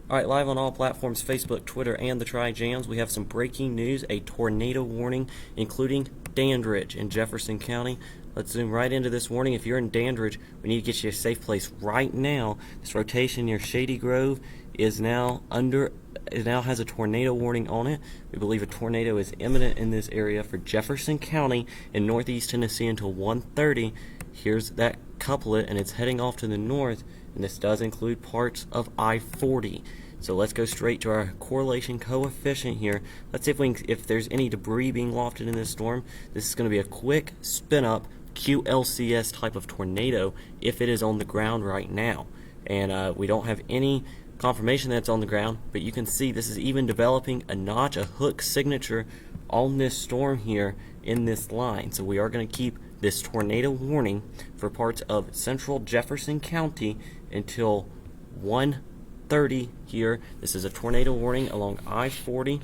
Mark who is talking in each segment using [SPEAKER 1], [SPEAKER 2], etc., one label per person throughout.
[SPEAKER 1] Alright, live on all platforms, Facebook, Twitter, and the Tri-Jams, we have some breaking news, a tornado warning, including Dandridge in Jefferson County. Let's zoom right into this warning. If you're in Dandridge, we need to get you a safe place right now. This rotation near Shady Grove is now has a tornado warning on it. We believe a tornado is imminent in this area for Jefferson County in northeast Tennessee until 1:30. Here's that couplet, and it's heading off to the north, and this does include parts of I-40. So let's go straight to our correlation coefficient here. Let's see if there's any debris being wafted in this storm. This is going to be a quick spin up QLCS type of tornado if it is on the ground right now. And we don't have any confirmation that it's on the ground, but you can see this is even developing a notch, a hook signature on this storm here in this line. So we are going to keep this tornado warning for parts of central Jefferson County until 1:30 here. This is a tornado warning along I-40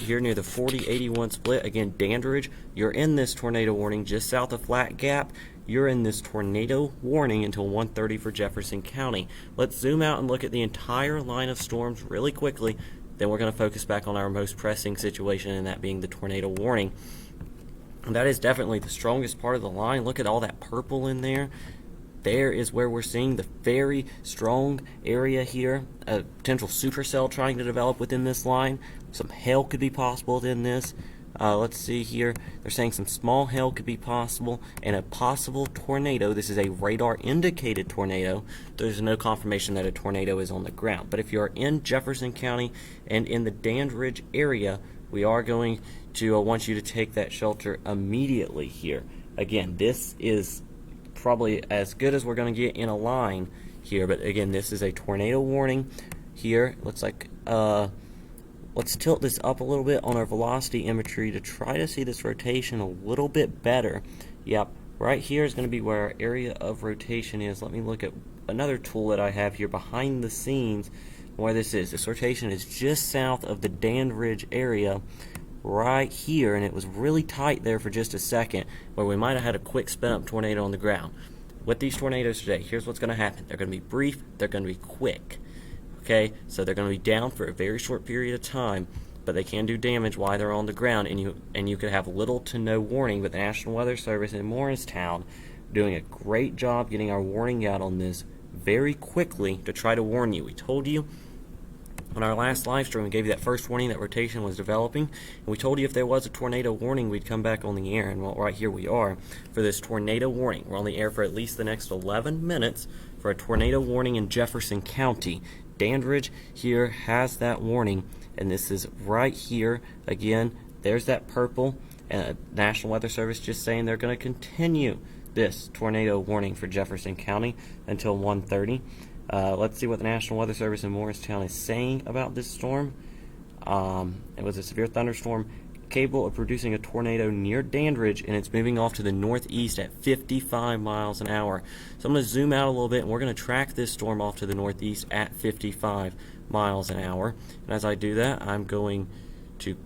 [SPEAKER 1] here near the 40-81 split. Again, Dandridge, you're in this tornado warning just south of Flat Gap. You're in this tornado warning until 1:30 for Jefferson County. Let's zoom out and look at the entire line of storms really quickly. Then we're going to focus back on our most pressing situation, and that being the tornado warning. And that is definitely the strongest part of the line. Look at all that purple in there. There is where we're seeing the very strong area here, a potential supercell trying to develop within this line. Some hail could be possible within this. Let's see here. They're saying some small hail could be possible and a possible tornado. This is a radar indicated tornado. There's no confirmation that a tornado is on the ground. But if you're in Jefferson County and in the Dandridge area, we are going to want you to take that shelter immediately here. Again, this is probably as good as we're going to get in a line here, but again, this is a tornado warning here. Looks like let's tilt this up a little bit on our velocity imagery to try to see this rotation a little bit better. Yep, right here is going to be where our area of rotation is. Let me look at another tool that I have here behind the scenes where this is. This rotation is just south of the Dandridge area right here, and it was really tight there for just a second where we might have had a quick spin up tornado on the ground. With these tornadoes today, here's what's going to happen. They're going to be brief, they're going to be quick. Okay, so they're going to be down for a very short period of time, but they can do damage while they're on the ground, and you could have little to no warning. But the National Weather Service in Morristown doing a great job getting our warning out on this very quickly to try to warn you. We told you on our last live stream, we gave you that first warning that rotation was developing, and we told you if there was a tornado warning, we'd come back on the air, and well, right here we are for this tornado warning. We're on the air for at least the next 11 minutes for a tornado warning in Jefferson County. Dandridge here has that warning, and this is right here. Again, there's that purple, and National Weather Service just saying they're going to continue this tornado warning for Jefferson County until 1:30. Let's see what the National Weather Service in Morristown is saying about this storm. It was a severe thunderstorm capable of producing a tornado near Dandridge, and it's moving off to the northeast at 55 miles an hour. So I'm going to zoom out a little bit, and we're going to track this storm off to the northeast at 55 miles an hour. And as I do that, I'm going to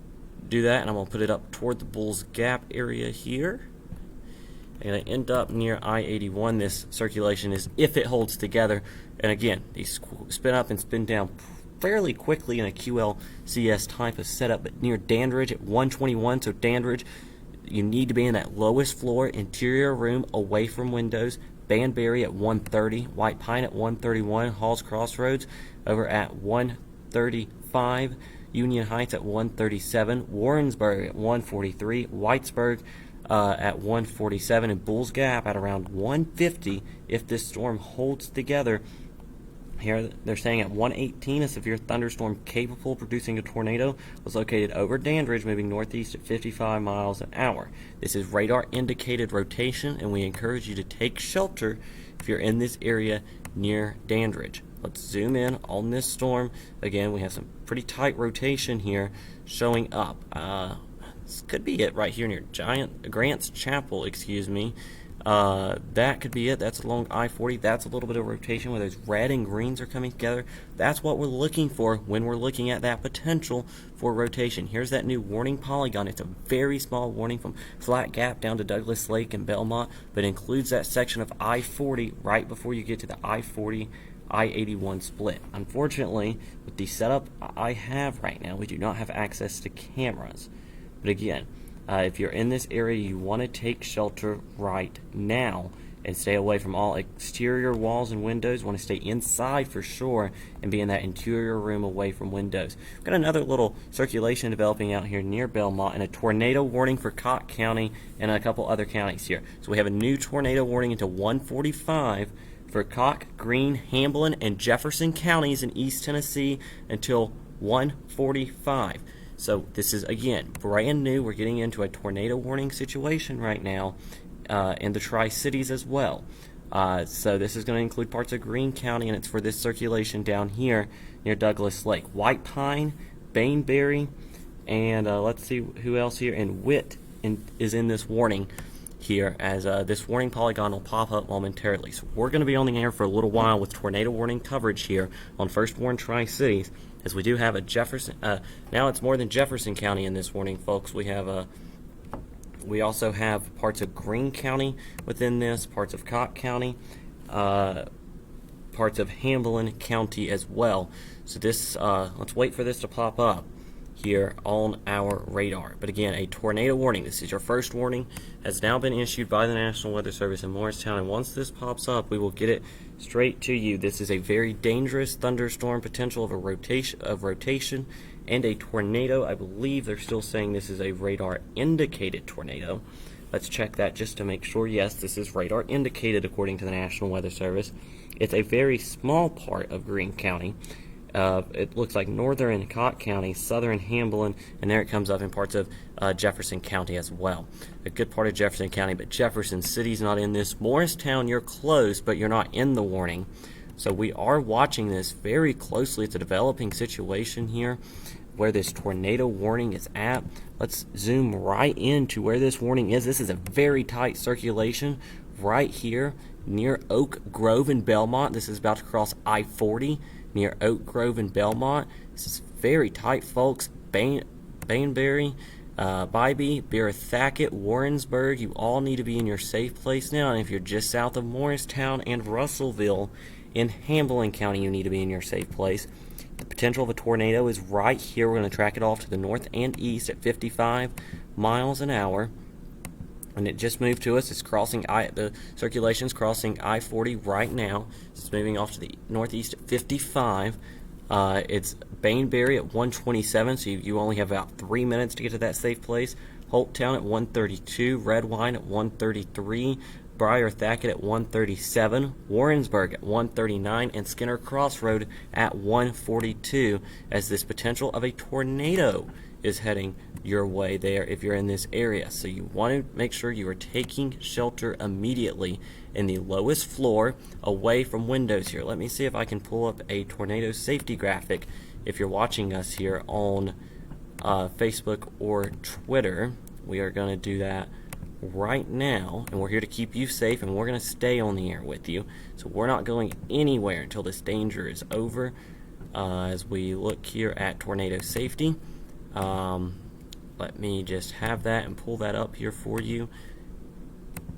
[SPEAKER 1] do that, and I'm going to put it up toward the Bulls Gap area here. And I end up near I-81. This circulation is if it holds together. And again, these spin up and spin down fairly quickly in a QLCS type of setup, but near Dandridge at 121. So Dandridge, you need to be in that lowest floor interior room away from windows. Banbury at 130, White Pine at 131, Halls Crossroads over at 135, Union Heights at 137, Warrensburg at 143, Whitesburg at 147, and Bulls Gap at around 150 if this storm holds together. Here they're saying at 118, a severe thunderstorm capable of producing a tornado was located over Dandridge, moving northeast at 55 miles an hour. This is radar indicated rotation, and we encourage you to take shelter if you're in this area near Dandridge. Let's zoom in on this storm. Again, we have some pretty tight rotation here showing up. This could be it right here near Grant's Chapel, excuse me. That could be it. That's along I-40. That's a little bit of rotation where those red and greens are coming together. That's what we're looking for when we're looking at that potential for rotation. Here's that new warning polygon. It's a very small warning from Flat Gap down to Douglas Lake and Belmont, but includes that section of I-40 right before you get to the I-40 I-81 split. Unfortunately, with the setup I have right now, we do not have access to cameras. But again, if you're in this area, you want to take shelter right now and stay away from all exterior walls and windows. You want to stay inside for sure and be in that interior room away from windows. We've got another little circulation developing out here near Belmont and a tornado warning for Cocke County and a couple other counties here. So we have a new tornado warning into 145 for Cocke, Greene, Hamblen, and Jefferson Counties in East Tennessee until 145. So this is, again, brand new. We're getting into a tornado warning situation right now in the Tri-Cities as well. So this is going to include parts of Greene County, and it's for this circulation down here near Douglas Lake. White Pine, Bainbury, and let's see who else here, and Witt is in this warning here, as this warning polygon will pop up momentarily. So we're going to be on the air for a little while with tornado warning coverage here on FirstWARN Tri-Cities, as we do have a Jefferson, now it's more than Jefferson County in this warning, folks. We also have parts of Greene County within this, parts of Cocke County, parts of Hamblen County as well. So this, let's wait for this to pop up here on our radar. But again, a tornado warning. This is your first warning, has now been issued by the National Weather Service in Morristown, and once this pops up, we will get it straight to you. This is a very dangerous thunderstorm potential of rotation and a tornado. I believe they're still saying this is a radar indicated tornado. Let's check that just to make sure. Yes, this is radar indicated according to the National Weather Service. It's a very small part of Greene County. It looks like northern Cocke County, southern Hamblen, and there it comes up in parts of Jefferson County as well. A good part of Jefferson County, but Jefferson City's not in this. Morristown, you're close, but you're not in the warning. So we are watching this very closely. It's a developing situation here where this tornado warning is at. Let's zoom right into where this warning is. This is a very tight circulation right here near Oak Grove and Belmont. This is about to cross I-40 near Oak Grove and Belmont. This is very tight, folks. Bainbury, Bybee, Beer-Thackett, Warrensburg, you all need to be in your safe place now. And if you're just south of Morristown and Russellville in Hamblen County, you need to be in your safe place. The potential of a tornado is right here. We're going to track it off to the north and east at 55 miles an hour. And it just moved to us. It's crossing the circulation's crossing I-40 right now. It's moving off to the northeast at 55. It's Bainbury at 127, so you only have about 3 minutes to get to that safe place. Holttown at 132, Redwine at 133, Beer-Thackett at 137, Warrensburg at 139, and Skinner Crossroad at 142, as this potential of a tornado is heading your way there if you're in this area. So you want to make sure you are taking shelter immediately in the lowest floor away from windows here. Let me see if I can pull up a tornado safety graphic if you're watching us here on Facebook or Twitter. We are going to do that right now, and we're here to keep you safe, and we're going to stay on the air with you. So we're not going anywhere until this danger is over. As we look here at tornado safety, let me just have that and pull that up here for you.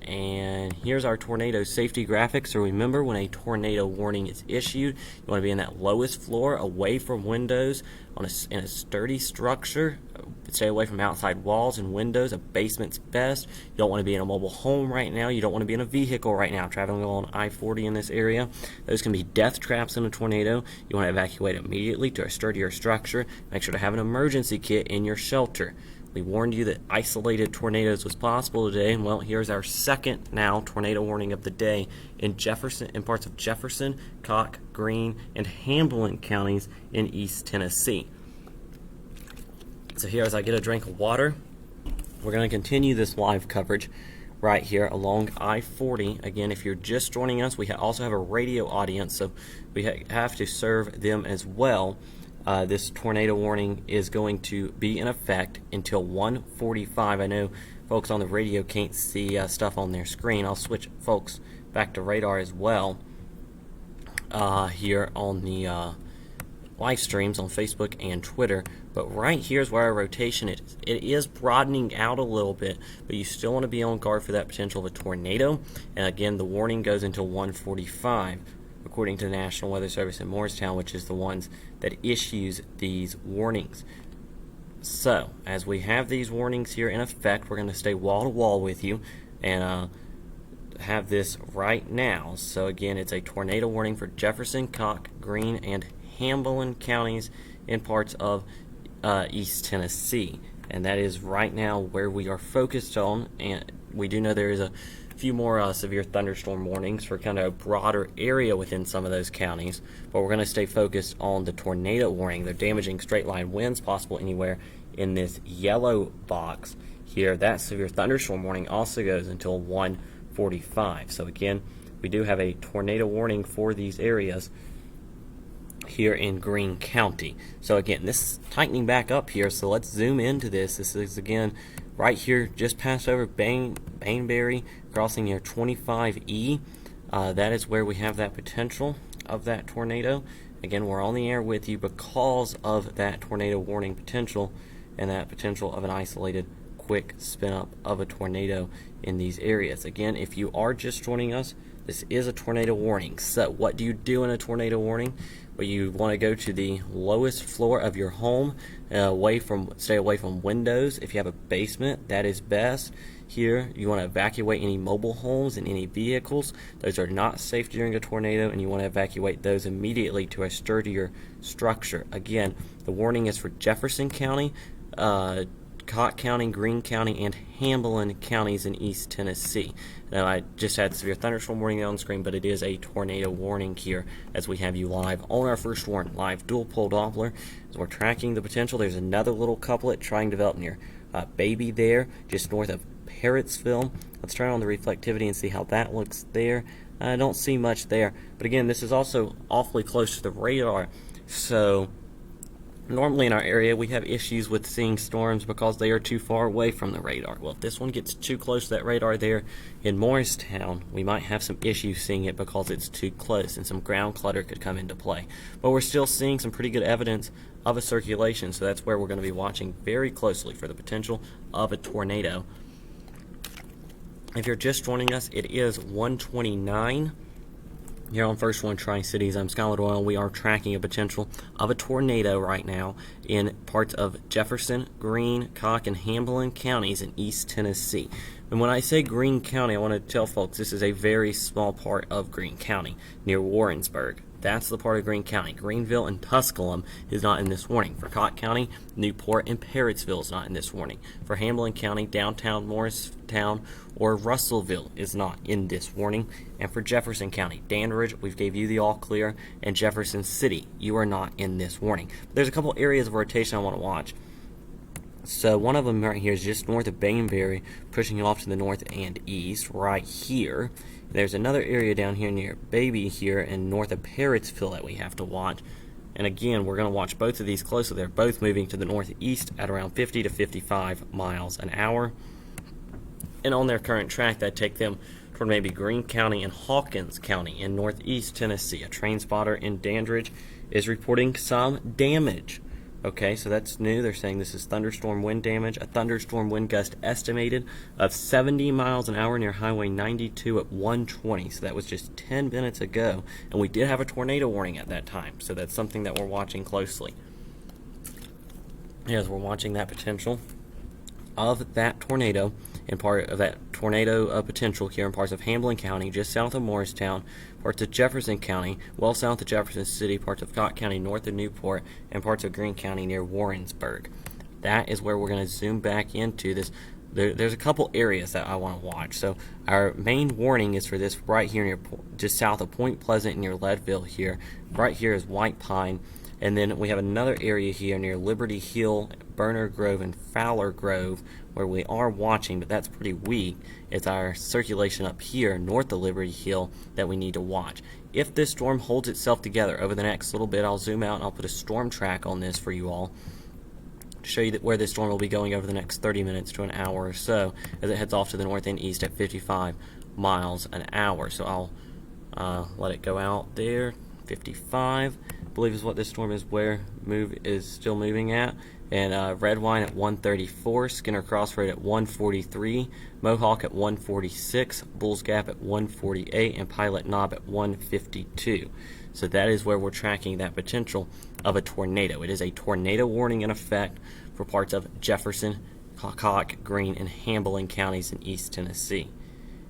[SPEAKER 1] And here's our tornado safety graphic. So remember, when a tornado warning is issued, you want to be in that lowest floor, away from windows, in a sturdy structure. Stay away from outside walls and windows. A basement's best. You don't want to be in a mobile home right now. You don't want to be in a vehicle right now traveling along I-40 in this area. Those can be death traps in a tornado. You want to evacuate immediately to a sturdier structure. Make sure to have an emergency kit in your shelter. We warned you that isolated tornadoes was possible today, and well, here's our second now tornado warning of the day in parts of Jefferson, Cocke, Greene, and Hamblen counties in East Tennessee. So here, as I get a drink of water, we're going to continue this live coverage right here along I-40. Again, if you're just joining us, we also have a radio audience, so we have to serve them as well. This tornado warning is going to be in effect until 1:45. I know folks on the radio can't see stuff on their screen. I'll switch folks back to radar as well here on the live streams on Facebook and Twitter. But right here is where our rotation is. It is broadening out a little bit, but you still want to be on guard for that potential of a tornado. And again, the warning goes until 1:45, according to the National Weather Service in Morristown, which is the ones that issues these warnings. So, as we have these warnings here in effect, we're going to stay wall to wall with you and have this right now. So again, it's a tornado warning for Jefferson, Cocke, Greene, and Hamblen counties in parts of East Tennessee. And that is right now where we are focused on. And we do know there is a few more severe thunderstorm warnings for kind of a broader area within some of those counties, but we're going to stay focused on the tornado warning. They're damaging straight line winds possible anywhere in this yellow box here. That severe thunderstorm warning also goes until 1:45. So again, we do have a tornado warning for these areas here in Greene County. So again, this is tightening back up here, so let's zoom into this. This is again right here just past over Bainbury, crossing near 25E. That is where we have that potential of that tornado. Again, we're on the air with you because of that tornado warning potential and that potential of an isolated quick spin up of a tornado in these areas. Again, if you are just joining us, this is a tornado warning. So what do you do in a tornado warning? Well, you want to go to the lowest floor of your home, stay away from windows. If you have a basement, that is best. Here, you want to evacuate any mobile homes and any vehicles. Those are not safe during a tornado, and you want to evacuate those immediately to a sturdier structure. Again, the warning is for Jefferson County, Cocke County, Greene County, and Hamblen counties in East Tennessee. Now, I just had severe thunderstorm warning on screen, but it is a tornado warning here as we have you live on our FirstWARN live dual pole Doppler. As we're tracking the potential, there's another little couplet trying to develop near Baby there, just north of Parrotsville. Let's turn on the reflectivity and see how that looks there. I don't see much there, but again, this is also awfully close to the radar, so normally in our area we have issues with seeing storms because they are too far away from the radar. Well, if this one gets too close to that radar there in Morristown, we might have some issues seeing it because it's too close and some ground clutter could come into play. But we're still seeing some pretty good evidence of a circulation, so that's where we're going to be watching very closely for the potential of a tornado. If you're just joining us, it is 1:29 here on FirstWARN Tri-Cities. I'm Skyler Doyle. We are tracking a potential of a tornado right now in parts of Jefferson, Greene, Cocke, and Hamblen counties in East Tennessee. And when I say Greene County, I want to tell folks this is a very small part of Greene County near Warrensburg. That's the part of Greene County. Greenville and Tusculum is not in this warning. For Cocke County, Newport and Parrotsville is not in this warning. For Hamblen County, downtown Morristown or Russellville is not in this warning. And for Jefferson County, Dandridge, we've gave you the all clear, and Jefferson City, you are not in this warning. But there's a couple areas of rotation I want to watch. So one of them right here is just north of Bainbury, pushing off to the north and east right here. There's another area down here near Baby here and north of Parrotsville that we have to watch. And again, we're going to watch both of these closely. They're both moving to the northeast at around 50 to 55 miles an hour. And on their current track, that take them toward maybe Greene County and Hawkins County in northeast Tennessee. A train spotter in Dandridge is reporting some damage. Okay, so that's new. They're saying this is thunderstorm wind damage. A thunderstorm wind gust estimated of 70 miles an hour near Highway 92 at 1:20. So that was just 10 minutes ago. And we did have a tornado warning at that time. So that's something that we're watching closely. As we're watching that potential of that tornado and part of that tornado potential here in parts of Hamblen County, just south of Morristown, parts of Jefferson County, well south of Jefferson City, parts of Cocke County, north of Newport, and parts of Greene County near Warrensburg. That is where we're going to zoom back into this. There's a couple areas that I want to watch. So our main warning is for this right here near just south of Point Pleasant near Leadville here. Right here is White Pine. And then we have another area here near Liberty Hill, Burner Grove and Fowler Grove, where we are watching, but that's pretty weak. It's our circulation up here north of Liberty Hill that we need to watch. If this storm holds itself together over the next little bit, I'll zoom out and I'll put a storm track on this for you all to show you where this storm will be going over the next 30 minutes to an hour or so as it heads off to the north and east at 55 miles an hour. So I'll let it go out there. 55, I believe, is what this storm is still moving at. And Redwine at 134, Skinner Crossroad at 143, Mohawk at 146, Bulls Gap at 148, and Pilot Knob at 152. So that is where we're tracking that potential of a tornado. It is a tornado warning in effect for parts of Jefferson, Cocke, Greene, and Hamblen counties in East Tennessee.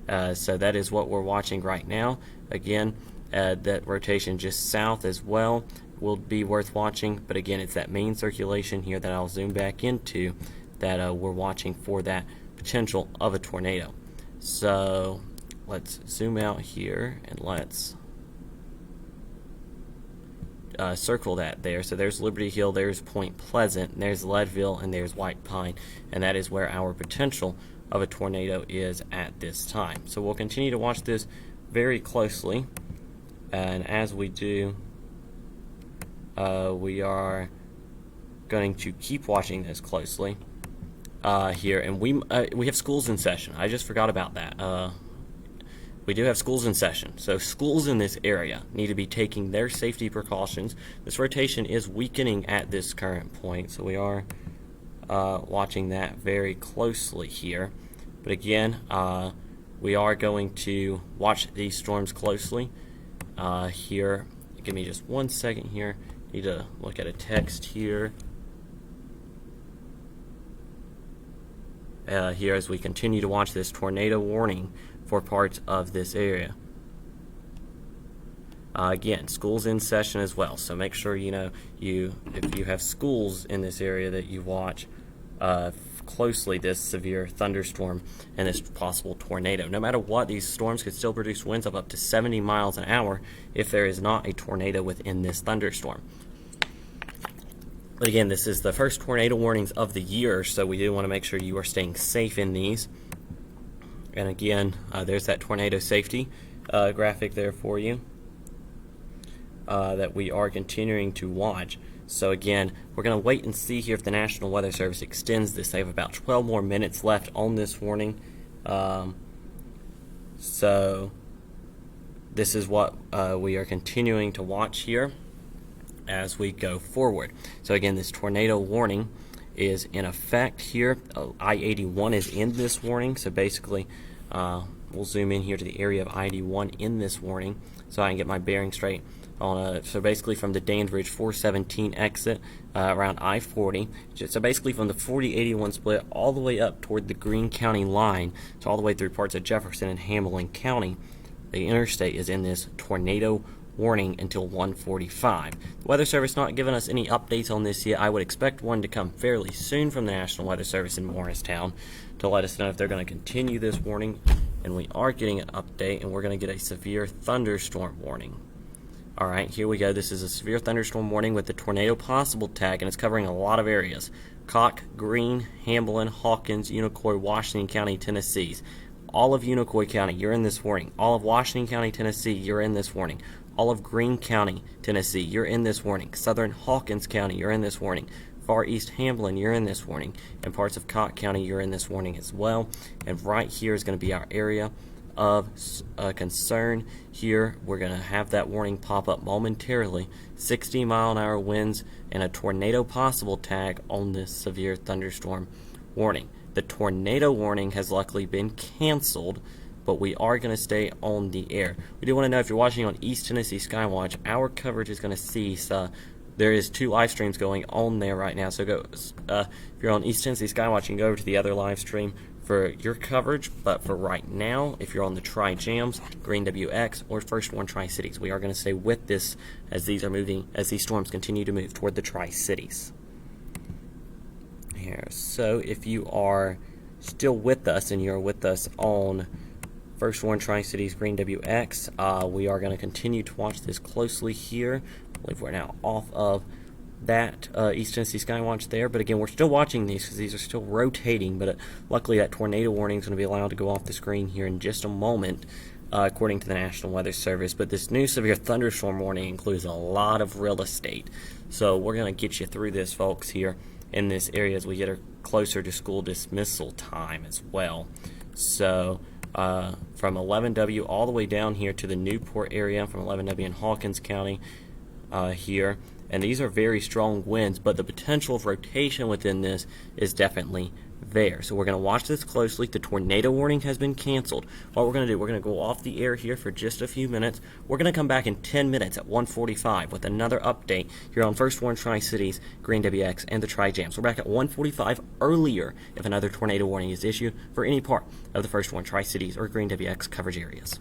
[SPEAKER 1] So that is what we're watching right now. Again, that rotation just south as well will be worth watching, but again, it's that main circulation here that I'll zoom back into that we're watching for that potential of a tornado. So let's zoom out here and let's circle that there. So there's Liberty Hill, there's Point Pleasant, there's Leadville, and there's White Pine, and that is where our potential of a tornado is at this time. So we'll continue to watch this very closely, and as we do, we are going to keep watching this closely here, and we have schools in session. I just forgot about that. We do have schools in session, so schools in this area need to be taking their safety precautions. This rotation is weakening at this current point, so we are watching that very closely here. But again, we are going to watch these storms closely here. Give me just 1 second here. Need to look at a text here. Here as we continue to watch this tornado warning for parts of this area. Again, schools in session as well, so make sure if you have schools in this area that you watch closely this severe thunderstorm and this possible tornado. No matter what, these storms could still produce winds of up to 70 miles an hour if there is not a tornado within this thunderstorm. But again, this is the first tornado warnings of the year, so we do want to make sure you are staying safe in these. And again, there's that tornado safety graphic there for you that we are continuing to watch. So again, we're going to wait and see here if the National Weather Service extends this. They have about 12 more minutes left on this warning. So this is what we are continuing to watch here as we go forward. So again, this tornado warning is in effect here. I-81 is in this warning, so basically we'll zoom in here to the area of I-81 in this warning so I can get my bearing straight on so basically from the Dandridge 417 exit around I-40, so basically from the 40-81 split all the way up toward the Greene County line, so all the way through parts of Jefferson and Hamblen County, the interstate is in this tornado warning until 1:45. The Weather Service not giving us any updates on this yet. I would expect one to come fairly soon from the National Weather Service in Morristown to let us know if they're going to continue this warning, and we are getting an update, and we're going to get a severe thunderstorm warning. Alright, here we go. This is a severe thunderstorm warning with the tornado possible tag, and it's covering a lot of areas. Cocke, Greene, Hamblen, Hawkins, Unicoi, Washington County, Tennessee. All of Unicoi County, you're in this warning. All of Washington County, Tennessee, you're in this warning. All of Greene County, Tennessee, you're in this warning. Southern Hawkins County, you're in this warning. Far East Hamblen, you're in this warning. And parts of Cocke County, you're in this warning as well. And right here is going to be our area of concern. Here, we're going to have that warning pop up momentarily. 60-mile-an-hour winds and a tornado possible tag on this severe thunderstorm warning. The tornado warning has luckily been canceled, but we are going to stay on the air. We do want to know if you're watching on East Tennessee Skywatch, our coverage is going to cease. There is 2 live streams going on there right now, so go. If you're on East Tennessee Skywatch, you can go over to the other live stream for your coverage, but for right now, if you're on the Tri-Jams, Greene WX, or FirstWARN Tri-Cities, we are going to stay with this as these storms continue to move toward the Tri-Cities. Here, so if you are still with us and you're with us on FirstWARN Tri-Cities, Greene WX, we are going to continue to watch this closely here. I believe we're now off of that East Tennessee Skywatch there. But again, we're still watching these because these are still rotating. But luckily, that tornado warning is going to be allowed to go off the screen here in just a moment, according to the National Weather Service. But this new severe thunderstorm warning includes a lot of real estate. So we're going to get you through this, folks, here in this area as we get closer to school dismissal time as well. So from 11W all the way down here to the Newport area, from 11W in Hawkins County here. And these are very strong winds, but the potential of rotation within this is definitely there. So we're going to watch this closely. The tornado warning has been canceled. What we're going to do, we're going to go off the air here for just a few minutes. We're going to come back in 10 minutes at 1:45 with another update here on FirstWARN Tri-Cities, Greene WX, and the Tri-Jams. We're back at 1:45 earlier if another tornado warning is issued for any part of the FirstWARN Tri-Cities or Greene WX coverage areas.